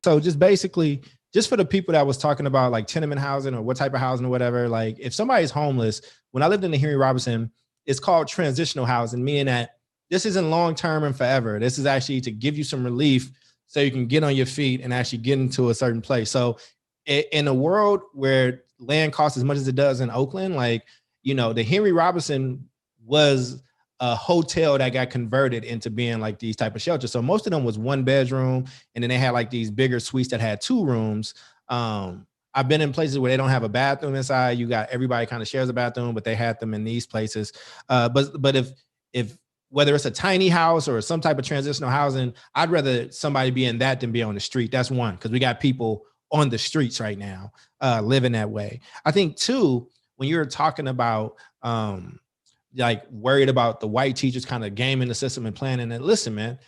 So just basically, just for the people that was talking about like tenement housing or what type of housing or whatever, like if somebody's homeless, when I lived in the Henry Robinson, it's called transitional housing, meaning that this isn't long term and forever. This is actually to give you some relief so you can get on your feet and actually get into a certain place. So in a world where land costs as much as it does in Oakland, like, you know, the Henry Robinson was a hotel that got converted into being like these type of shelters. So most of them was one bedroom, and then they had like these bigger suites that had two rooms. I've been in places where they don't have a bathroom inside. You got everybody kind of shares a bathroom, but they had them in these places. But if whether it's a tiny house or some type of transitional housing, I'd rather somebody be in that than be on the street. That's one, because we got people on the streets right now living that way. I think two, when you're talking about like worried about the white teachers kind of gaming the system and planning it. Listen, man,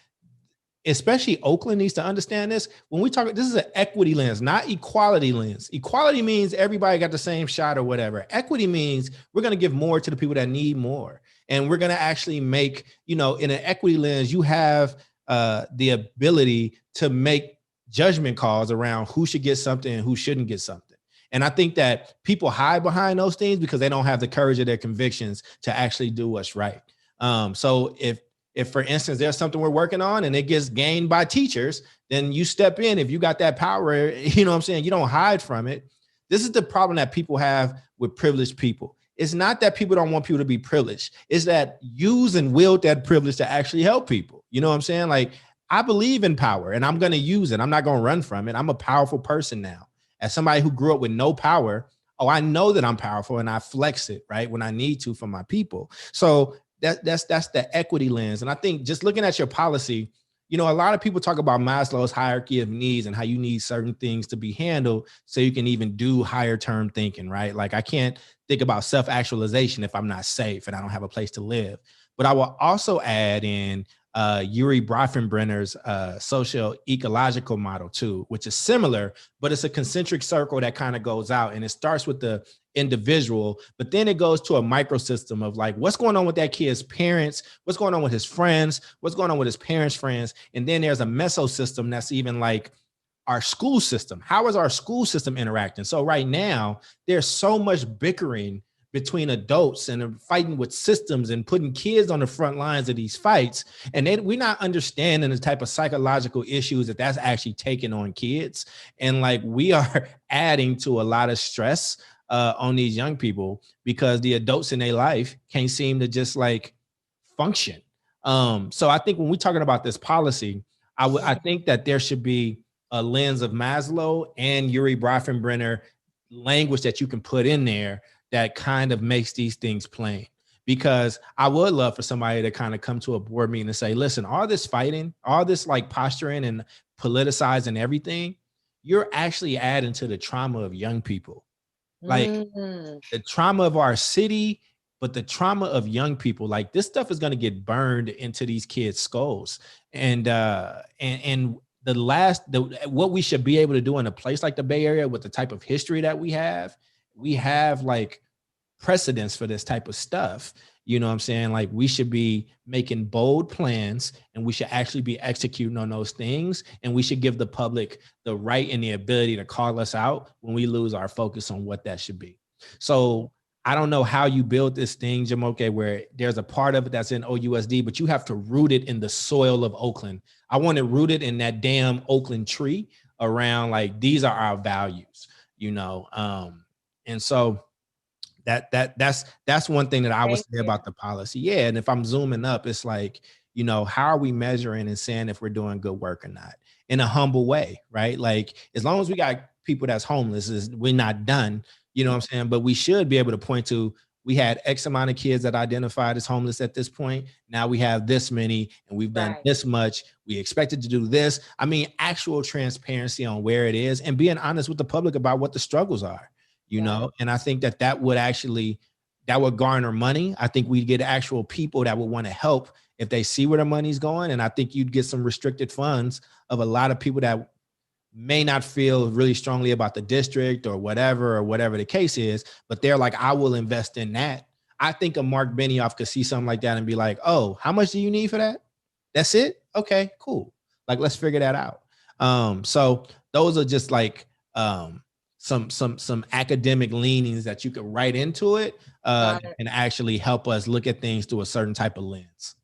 especially Oakland needs to understand this. When we talk, this is an equity lens, not equality lens. Equality means everybody got the same shot or whatever. Equity means we're going to give more to the people that need more. And we're going to actually make, you know, in an equity lens, you have the ability to make judgment calls around who should get something and who shouldn't get something. And I think that people hide behind those things because they don't have the courage of their convictions to actually do what's right. So if for instance, there's something we're working on and it gets gained by teachers, then you step in. If you got that power, you know what I'm saying? You don't hide from it. This is the problem that people have with privileged people. It's not that people don't want people to be privileged. It's that use and wield that privilege to actually help people. You know what I'm saying? Like, I believe in power and I'm going to use it. I'm not going to run from it. I'm a powerful person now. As somebody who grew up with no power, oh, I know that I'm powerful and I flex it, right, when I need to for my people. So that's the equity lens. And I think just looking at your policy, you know, a lot of people talk about Maslow's hierarchy of needs and how you need certain things to be handled so you can even do higher term thinking, right? Like, I can't think about self-actualization if I'm not safe and I don't have a place to live. But I will also add in Yuri Brofenbrenner's social ecological model too, which is similar, but it's a concentric circle that kind of goes out, and it starts with the individual, but then it goes to a microsystem of like, what's going on with that kid's parents, what's going on with his friends, what's going on with his parents' friends, and then there's a mesosystem that's even like our school system. How is our school system interacting? So right now, there's so much bickering between adults and fighting with systems and putting kids on the front lines of these fights. And we're not understanding the type of psychological issues that's actually taking on kids. And like, we are adding to a lot of stress on these young people because the adults in their life can't seem to just like function. So I think when we're talking about this policy, I think that there should be a lens of Maslow and Yuri Brofenbrenner language that you can put in there that kind of makes these things plain. Because I would love for somebody to kind of come to a board meeting and say, listen, all this fighting, all this like posturing and politicizing everything, you're actually adding to the trauma of young people. Like the trauma of our city, but the trauma of young people, like this stuff is going to get burned into these kids' skulls. And what we should be able to do in a place like the Bay Area with the type of history that we have like precedents for this type of stuff. You know what I'm saying? Like, we should be making bold plans and we should actually be executing on those things. And we should give the public the right and the ability to call us out when we lose our focus on what that should be. So I don't know how you build this thing, Jamoke, where there's a part of it that's in OUSD, but you have to root it in the soil of Oakland. I want it rooted in that damn Oakland tree around like, these are our values, you know? And so that's one thing that I would say about the policy. Yeah. And if I'm zooming up, it's like, you know, how are we measuring and saying if we're doing good work or not in a humble way, right? Like, as long as we got people that's homeless, we're not done, you know what I'm saying? But we should be able to point to, we had X amount of kids that identified as homeless at this point. Now we have this many and we've done this much. We expected to do this. I mean, actual transparency on where it is and being honest with the public about what the struggles are. You know, and I think that would garner money. I think we'd get actual people that would want to help if they see where the money's going. And I think you'd get some restricted funds of a lot of people that may not feel really strongly about the district or whatever the case is, but they're like, I will invest in that. I think a Mark Benioff could see something like that and be like, oh, how much do you need for that? That's it? Okay, cool. Like, let's figure that out. So those are just like some academic leanings that you could write into it and actually help us look at things through a certain type of lens.